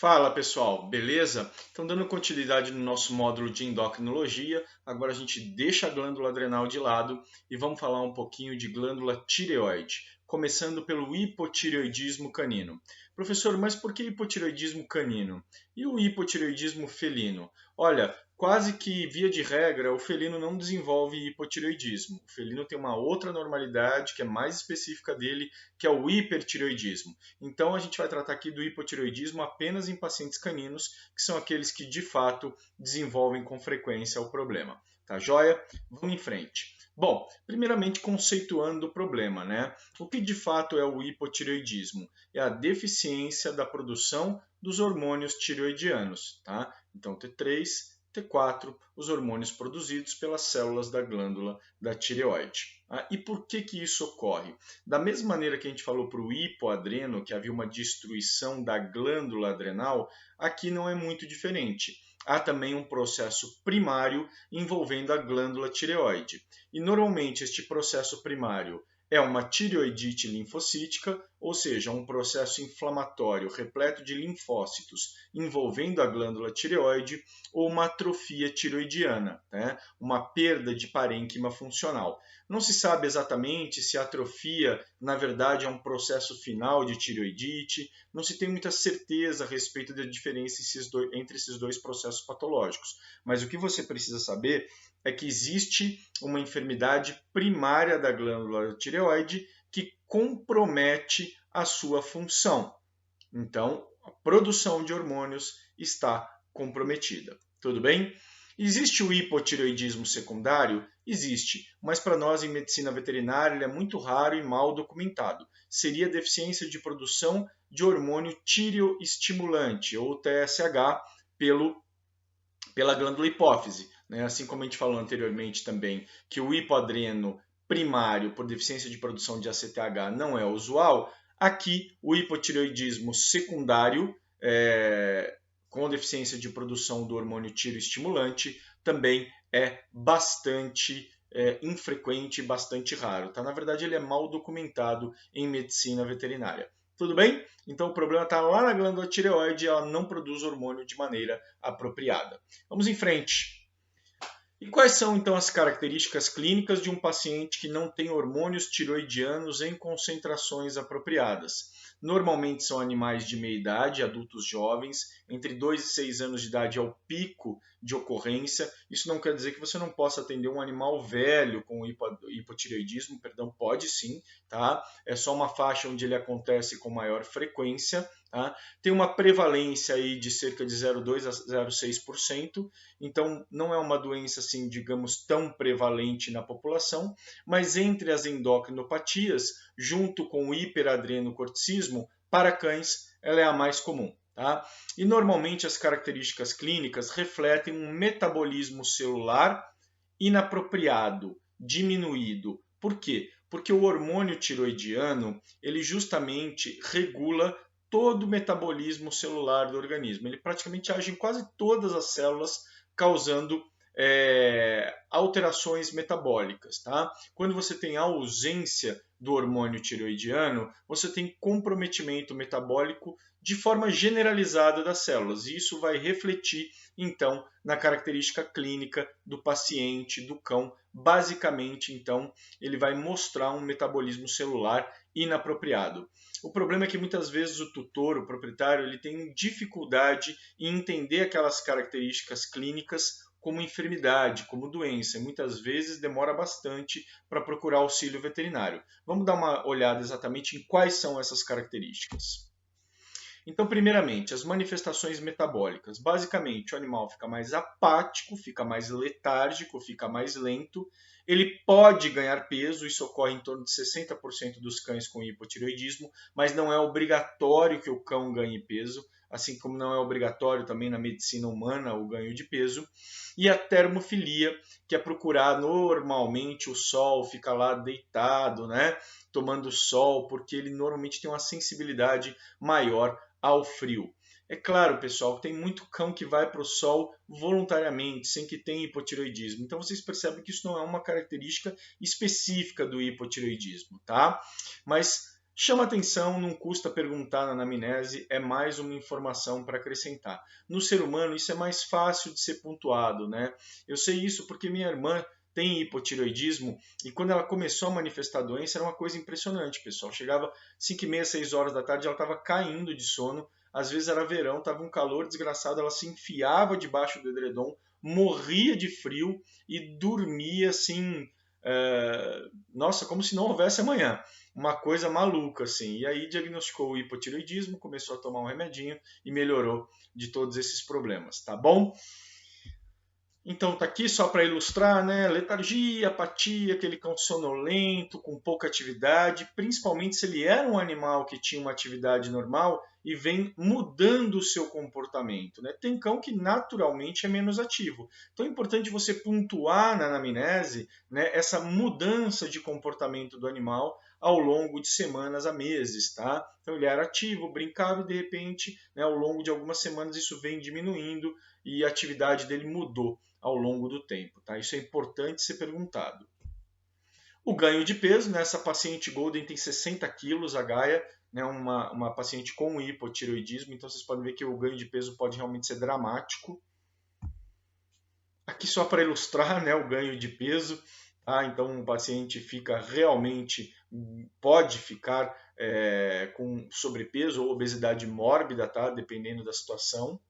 Fala pessoal, beleza? Então, dando continuidade no nosso módulo de endocrinologia, agora a gente deixa a glândula adrenal de lado e vamos falar um pouquinho de glândula tireoide, começando pelo hipotireoidismo canino. Professor, mas por que hipotireoidismo canino? E o hipotireoidismo felino? Olha, quase que via de regra, o felino não desenvolve hipotireoidismo. O felino tem uma outra normalidade que é mais específica dele, que é o hipertireoidismo. Então, a gente vai tratar aqui do hipotireoidismo apenas em pacientes caninos, que são aqueles que de fato desenvolvem com frequência o problema. Tá joia? Vamos em frente. Bom, primeiramente conceituando o problema, né? O que de fato é o hipotireoidismo? É a deficiência da produção dos hormônios tireoidianos, tá? Então, T3, T4, os hormônios produzidos pelas células da glândula da tireoide. E por que isso ocorre? Da mesma maneira que a gente falou para o hipoadreno, que havia uma destruição da glândula adrenal, aqui não é muito diferente. Há também um processo primário envolvendo a glândula tireoide. E normalmente este processo primário é uma tireoidite linfocítica, ou seja, um processo inflamatório repleto de linfócitos envolvendo a glândula tireoide, ou uma atrofia tireoidiana, né? Uma perda de parênquima funcional. Não se sabe exatamente se a atrofia, na verdade, é um processo final de tireoidite, não se tem muita certeza a respeito da diferença entre esses dois processos patológicos. Mas o que você precisa saber é que existe uma enfermidade primária da glândula tireoide que compromete a sua função. Então, a produção de hormônios está comprometida. Tudo bem? Existe o hipotireoidismo secundário? Existe, mas para nós em medicina veterinária ele é muito raro e mal documentado. Seria deficiência de produção de hormônio tireoestimulante, ou TSH, pela glândula hipófise. Né? Assim como a gente falou anteriormente também que o hipoadreno primário por deficiência de produção de ACTH não é usual, aqui o hipotireoidismo secundário, com deficiência de produção do hormônio tireoestimulante, também é bastante infrequente e bastante raro. Tá? Na verdade, ele é mal documentado em medicina veterinária. Tudo bem? Então o problema está lá na glândula tireoide e ela não produz hormônio de maneira apropriada. Vamos em frente. E quais são então as características clínicas de um paciente que não tem hormônios tireoidianos em concentrações apropriadas? Normalmente são animais de meia idade, adultos jovens, entre 2 e 6 anos de idade é o pico de ocorrência. Isso não quer dizer que você não possa atender um animal velho com hipotireoidismo, perdão, pode sim, tá? É só uma faixa onde ele acontece com maior frequência, tá? Tem uma prevalência aí de cerca de 0,2 a 0,6%, então não é uma doença assim, digamos, tão prevalente na população, mas entre as endocrinopatias, junto com o hiperadrenocorticismo, para cães ela é a mais comum. Tá? E normalmente as características clínicas refletem um metabolismo celular inapropriado, diminuído. Por quê? Porque o hormônio tiroidiano, ele justamente regula todo o metabolismo celular do organismo. Ele praticamente age em quase todas as células, causando alterações metabólicas. Tá? Quando você tem ausência do hormônio tireoidiano, você tem comprometimento metabólico de forma generalizada das células. E isso vai refletir, então, na característica clínica do paciente, do cão. Basicamente, então, ele vai mostrar um metabolismo celular inapropriado. O problema é que muitas vezes o tutor, o proprietário, ele tem dificuldade em entender aquelas características clínicas como enfermidade, como doença. E muitas vezes demora bastante para procurar auxílio veterinário. Vamos dar uma olhada exatamente em quais são essas características. Então, primeiramente, as manifestações metabólicas. Basicamente, o animal fica mais apático, fica mais letárgico, fica mais lento. Ele pode ganhar peso, isso ocorre em torno de 60% dos cães com hipotireoidismo, mas não é obrigatório que o cão ganhe peso, assim como não é obrigatório também na medicina humana o ganho de peso. E a termofilia, que é procurar normalmente o sol, fica lá deitado, né, tomando sol, porque ele normalmente tem uma sensibilidade maior ao frio. É claro, pessoal, tem muito cão que vai para o sol voluntariamente, sem que tenha hipotireoidismo. Então vocês percebem que isso não é uma característica específica do hipotireoidismo, tá? Mas Chama atenção, não custa perguntar na anamnese, é mais uma informação para acrescentar. No ser humano, isso é mais fácil de ser pontuado, né? Eu sei isso porque minha irmã tem hipotireoidismo e quando ela começou a manifestar a doença era uma coisa impressionante, pessoal. Chegava 5h30, 6 horas da tarde, ela estava caindo de sono. Às vezes era verão, estava um calor desgraçado, ela se enfiava debaixo do edredom, morria de frio e dormia assim, nossa, como se não houvesse amanhã. Uma coisa maluca, assim. E aí diagnosticou o hipotireoidismo, começou a tomar um remedinho e melhorou de todos esses problemas, tá bom? Então tá aqui só para ilustrar, né? Letargia, apatia, aquele cão sonolento, com pouca atividade, principalmente se ele era um animal que tinha uma atividade normal e vem mudando o seu comportamento, né? Tem cão que naturalmente é menos ativo. Então é importante você pontuar na anamnese, né, essa mudança de comportamento do animal ao longo de semanas a meses, tá? Então ele era ativo, brincava e de repente, né, ao longo de algumas semanas isso vem diminuindo e a atividade dele mudou ao longo do tempo, tá? Isso é importante ser perguntado. O ganho de peso, né? Essa paciente Golden tem 60 quilos, a Gaia, né? Uma paciente com hipotireoidismo, então vocês podem ver que o ganho de peso pode realmente ser dramático. Aqui só para ilustrar, né, o ganho de peso, tá? Então o paciente fica realmente, pode ficar com sobrepeso ou obesidade mórbida, tá? Dependendo da situação.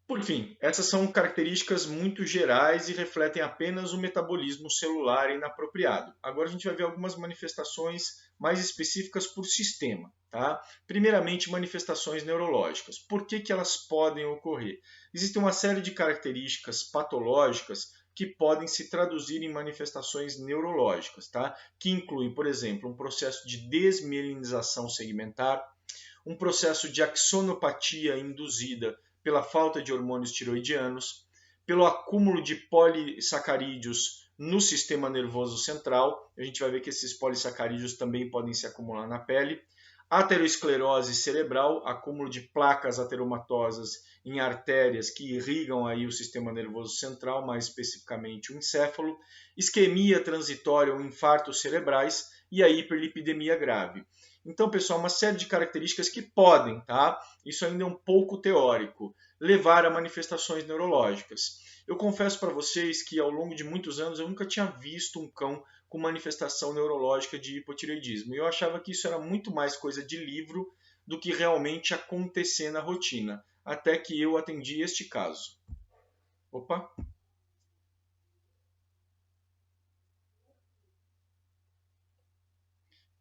Por fim, essas são características muito gerais e refletem apenas o metabolismo celular inapropriado. Agora a gente vai ver algumas manifestações mais específicas por sistema. Tá? Primeiramente, manifestações neurológicas. Por que elas podem ocorrer? Existe uma série de características patológicas que podem se traduzir em manifestações neurológicas, tá? Que incluem, por exemplo, um processo de desmielinização segmentar, um processo de axonopatia induzida pela falta de hormônios tiroidianos, pelo acúmulo de polissacarídeos no sistema nervoso central. A gente vai ver que esses polissacarídeos também podem se acumular na pele. Ateroesclerose cerebral, acúmulo de placas ateromatosas em artérias que irrigam aí o sistema nervoso central, mais especificamente o encéfalo. Isquemia transitória ou infartos cerebrais e a hiperlipidemia grave. Então, pessoal, uma série de características que podem, tá? Isso ainda é um pouco teórico, levar a manifestações neurológicas. Eu confesso para vocês que ao longo de muitos anos eu nunca tinha visto um cão com manifestação neurológica de hipotireoidismo. Eu achava que isso era muito mais coisa de livro do que realmente acontecer na rotina, até que eu atendi este caso. Opa!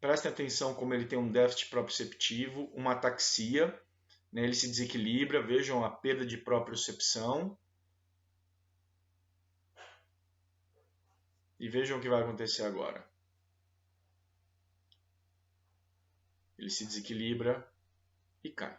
Prestem atenção como ele tem um déficit proprioceptivo, uma ataxia, né? Ele se desequilibra, vejam a perda de propriocepção. E vejam o que vai acontecer agora. Ele se desequilibra e cai,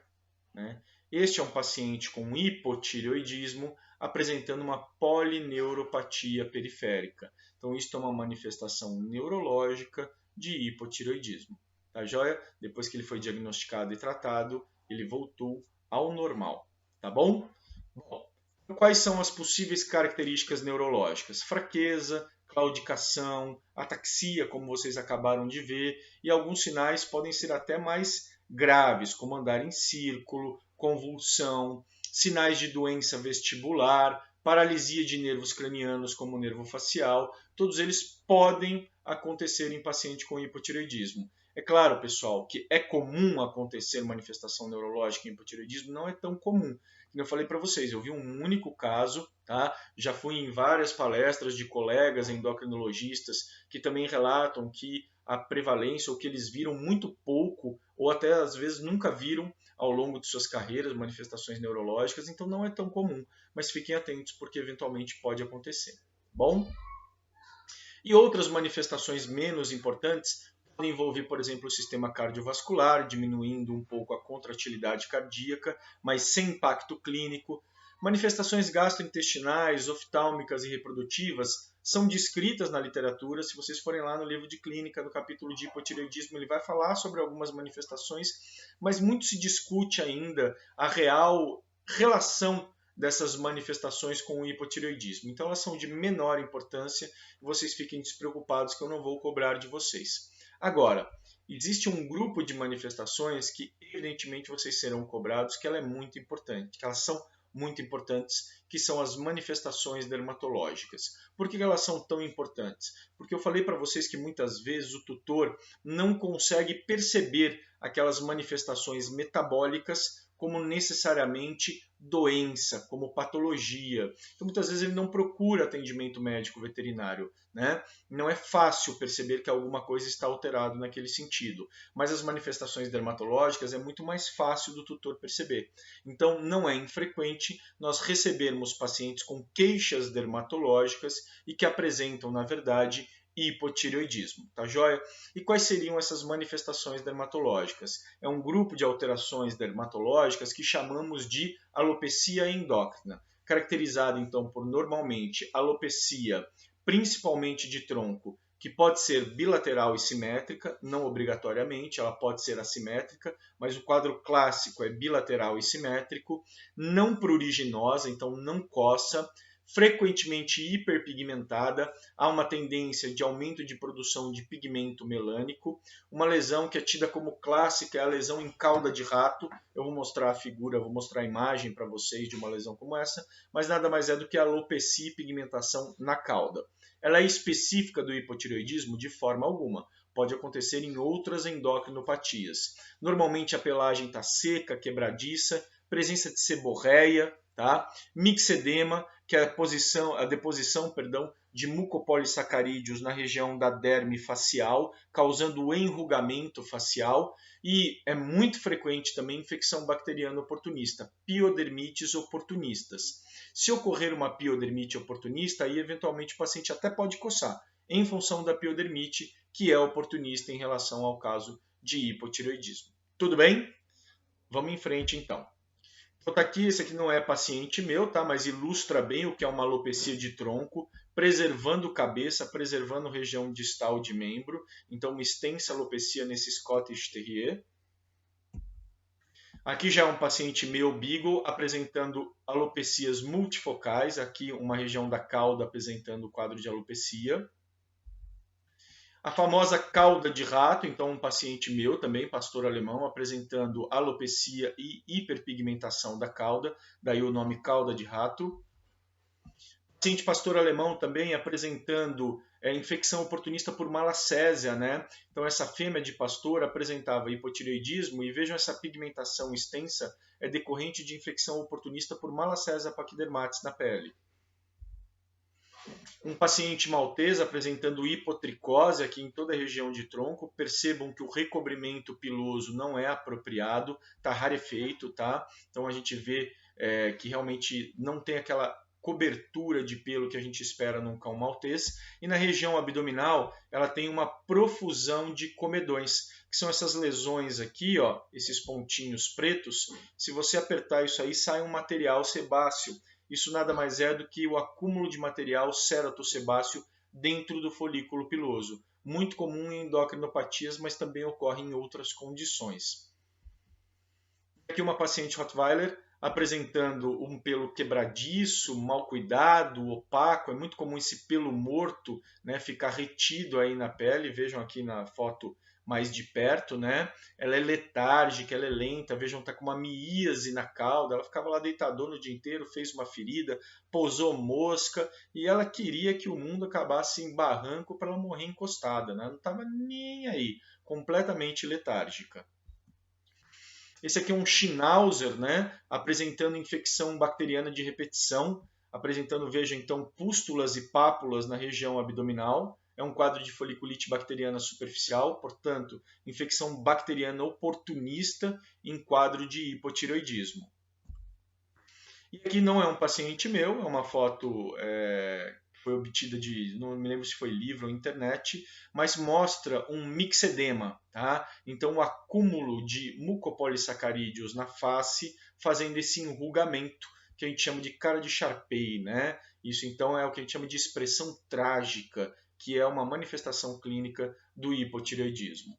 né? Este é um paciente com hipotireoidismo apresentando uma polineuropatia periférica. Então, isso é uma manifestação neurológica de hipotireoidismo. Tá joia? Depois que ele foi diagnosticado e tratado, ele voltou ao normal. Tá bom? Bom, quais são as possíveis características neurológicas? Fraqueza, claudicação, ataxia, como vocês acabaram de ver, e alguns sinais podem ser até mais graves, como andar em círculo, convulsão, sinais de doença vestibular, paralisia de nervos cranianos, como o nervo facial, todos eles podem acontecer em paciente com hipotireoidismo. É claro, pessoal, que é comum acontecer manifestação neurológica em hipotireoidismo, não é tão comum. Como eu falei para vocês, eu vi um único caso, tá? Já fui em várias palestras de colegas endocrinologistas que também relatam que a prevalência, ou que eles viram muito pouco, ou até às vezes nunca viram ao longo de suas carreiras manifestações neurológicas, então não é tão comum, mas fiquem atentos porque eventualmente pode acontecer. Bom? E outras manifestações menos importantes podem envolver, por exemplo, o sistema cardiovascular, diminuindo um pouco a contratilidade cardíaca, mas sem impacto clínico. Manifestações gastrointestinais, oftálmicas e reprodutivas são descritas na literatura. Se vocês forem lá no livro de clínica, no capítulo de hipotireoidismo, ele vai falar sobre algumas manifestações, mas muito se discute ainda a real relação dessas manifestações com o hipotireoidismo. Então elas são de menor importância, vocês fiquem despreocupados que eu não vou cobrar de vocês. Agora, existe um grupo de manifestações que, evidentemente, vocês serão cobrados, que ela é muito importante, que elas são muito importantes, que são as manifestações dermatológicas. Por que elas são tão importantes? Porque eu falei para vocês que muitas vezes o tutor não consegue perceber aquelas manifestações metabólicas como necessariamente doença, como patologia. Então, muitas vezes ele não procura atendimento médico veterinário, né? Não é fácil perceber que alguma coisa está alterada naquele sentido, mas as manifestações dermatológicas é muito mais fácil do tutor perceber. Então, não é infrequente nós recebermos pacientes com queixas dermatológicas e que apresentam, na verdade, hipotireoidismo, tá joia? E quais seriam essas manifestações dermatológicas? É um grupo de alterações dermatológicas que chamamos de alopecia endócrina, caracterizada então por normalmente alopecia, principalmente de tronco, que pode ser bilateral e simétrica, não obrigatoriamente, ela pode ser assimétrica, mas o quadro clássico é bilateral e simétrico, não pruriginosa, então não coça, frequentemente hiperpigmentada, há uma tendência de aumento de produção de pigmento melânico. Uma lesão que é tida como clássica é a lesão em cauda de rato. Eu vou mostrar a figura, vou mostrar a imagem para vocês de uma lesão como essa, mas nada mais é do que a alopecia e pigmentação na cauda. Ela é específica do hipotireoidismo? De forma alguma. Pode acontecer em outras endocrinopatias. Normalmente a pelagem está seca, quebradiça, presença de seborreia, tá? Mixedema, que é a deposição de mucopolissacarídeos na região da derme facial, causando enrugamento facial, e é muito frequente também infecção bacteriana oportunista, piodermites oportunistas. Se ocorrer uma piodermite oportunista, aí eventualmente o paciente até pode coçar, em função da piodermite, que é oportunista em relação ao caso de hipotireoidismo. Tudo bem? Vamos em frente então. Então tá aqui, esse aqui não é paciente meu, tá? Mas ilustra bem o que é uma alopecia de tronco, preservando cabeça, preservando região distal de membro. Então, uma extensa alopecia nesse Scottish Terrier. Aqui já é um paciente meu Beagle apresentando alopecias multifocais. Aqui uma região da cauda apresentando o quadro de alopecia. A famosa cauda de rato, então um paciente meu também, pastor alemão, apresentando alopecia e hiperpigmentação da cauda, daí o nome cauda de rato. Paciente pastor alemão também apresentando infecção oportunista por malacésia, né? Então essa fêmea de pastor apresentava hipotireoidismo e vejam essa pigmentação extensa é decorrente de infecção oportunista por malacésia paquidermatis na pele. Um paciente maltês apresentando hipotricose aqui em toda a região de tronco. Percebam que o recobrimento piloso não é apropriado, está rarefeito, tá? Então a gente vê que realmente não tem aquela cobertura de pelo que a gente espera num cão maltês. E na região abdominal, ela tem uma profusão de comedões, que são essas lesões aqui, ó, esses pontinhos pretos. Se você apertar isso aí, sai um material sebáceo. Isso nada mais é do que o acúmulo de material ceratosebáceo dentro do folículo piloso. Muito comum em endocrinopatias, mas também ocorre em outras condições. Aqui uma paciente Rottweiler apresentando um pelo quebradiço, mal cuidado, opaco. É muito comum esse pelo morto, né, ficar retido aí na pele. Vejam aqui na foto mais de perto, né? Ela é letárgica, ela é lenta. Vejam, tá com uma miíase na cauda. Ela ficava lá deitadona o dia inteiro, fez uma ferida, pousou mosca e ela queria que o mundo acabasse em barranco para ela morrer encostada, né? Não estava nem aí, completamente letárgica. Esse aqui é um Schnauzer, né? Apresentando infecção bacteriana de repetição, apresentando, veja então, pústulas e pápulas na região abdominal. É um quadro de foliculite bacteriana superficial, portanto, infecção bacteriana oportunista em quadro de hipotireoidismo. E aqui não é um paciente meu, é uma foto foi obtida de, não me lembro se foi livro ou internet, mas mostra um mixedema, tá? Então o acúmulo de mucopolissacarídeos na face, fazendo esse enrugamento que a gente chama de cara de Sharpey, né? Isso então é o que a gente chama de expressão trágica, que é uma manifestação clínica do hipotireoidismo.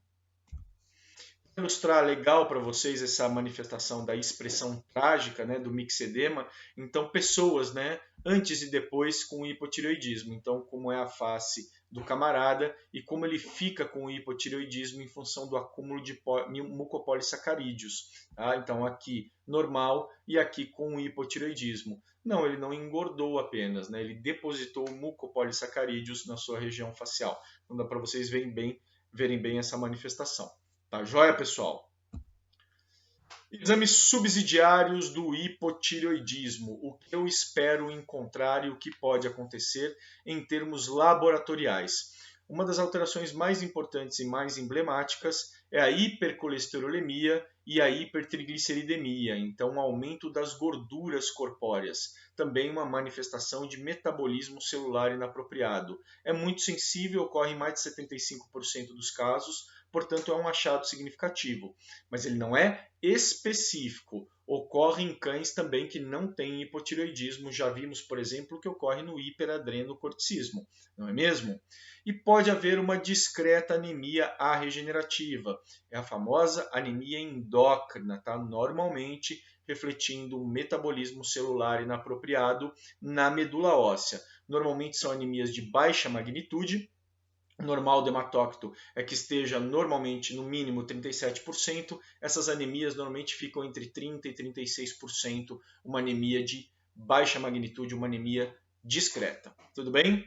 ilustrar legal para vocês essa manifestação da expressão trágica, né, do mixedema, então pessoas, né, antes e depois com hipotireoidismo. Então, como é a face do camarada e como ele fica com o hipotireoidismo em função do acúmulo de mucopolissacarídeos. Tá? Então, aqui normal e aqui com o hipotireoidismo. Não, ele não engordou apenas, né? Ele depositou mucopolissacarídeos na sua região facial. Então, dá para vocês verem bem essa manifestação. Tá joia, pessoal? Exames subsidiários do hipotireoidismo. O que eu espero encontrar e o que pode acontecer em termos laboratoriais. Uma das alterações mais importantes e mais emblemáticas é a hipercolesterolemia e a hipertrigliceridemia, então um aumento das gorduras corpóreas, também uma manifestação de metabolismo celular inapropriado. É muito sensível, ocorre em mais de 75% dos casos, portanto é um achado significativo, mas ele não é específico. Ocorre em cães também que não têm hipotireoidismo, já vimos, por exemplo, que ocorre no hiperadrenocorticismo, não é mesmo? E pode haver uma discreta anemia arregenerativa, é a famosa anemia endócrina, tá? Normalmente refletindo um metabolismo celular inapropriado na medula óssea. Normalmente são anemias de baixa magnitude. O normal do hematócrito é que esteja normalmente no mínimo 37%. Essas anemias normalmente ficam entre 30% e 36%, uma anemia de baixa magnitude, uma anemia discreta. Tudo bem?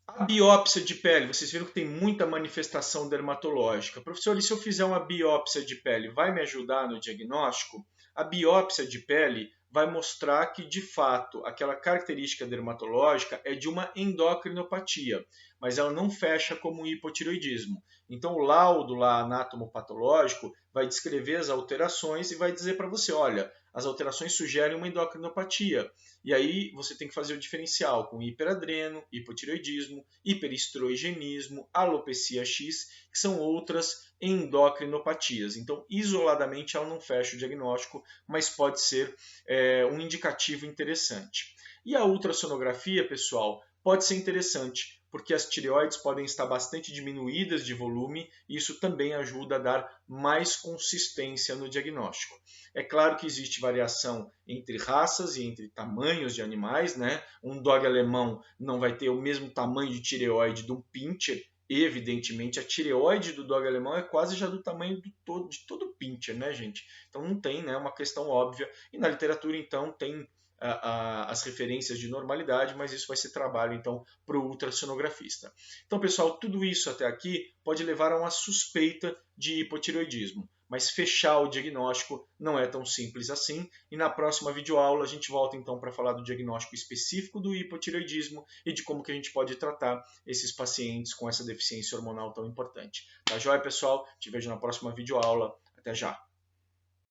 A biópsia de pele, vocês viram que tem muita manifestação dermatológica. Professor, e se eu fizer uma biópsia de pele, vai me ajudar no diagnóstico? A biópsia de pele vai mostrar que, de fato, aquela característica dermatológica é de uma endocrinopatia, mas ela não fecha como hipotireoidismo. Então, o laudo lá anatomopatológico vai descrever as alterações e vai dizer para você, olha, as alterações sugerem uma endocrinopatia. E aí você tem que fazer o diferencial com hiperadreno, hipotireoidismo, hiperestrogenismo, alopecia X, que são outras endocrinopatias. Então, isoladamente, ela não fecha o diagnóstico, mas pode ser um indicativo interessante. E a ultrassonografia, pessoal, pode ser interessante, porque as tireoides podem estar bastante diminuídas de volume e isso também ajuda a dar mais consistência no diagnóstico. É claro que existe variação entre raças e entre tamanhos de animais, né? Um dog alemão não vai ter o mesmo tamanho de tireoide de um pincher. Evidentemente, a tireoide do dog alemão é quase já do tamanho de todo pincher, né, gente? Então não tem, né, uma questão óbvia. E na literatura, então, tem as referências de normalidade, mas isso vai ser trabalho, então, para o ultrassonografista. Então, pessoal, tudo isso até aqui pode levar a uma suspeita de hipotireoidismo, mas fechar o diagnóstico não é tão simples assim. E na próxima videoaula a gente volta então para falar do diagnóstico específico do hipotireoidismo e de como que a gente pode tratar esses pacientes com essa deficiência hormonal tão importante. Tá joia, pessoal? Te vejo na próxima videoaula. Até já!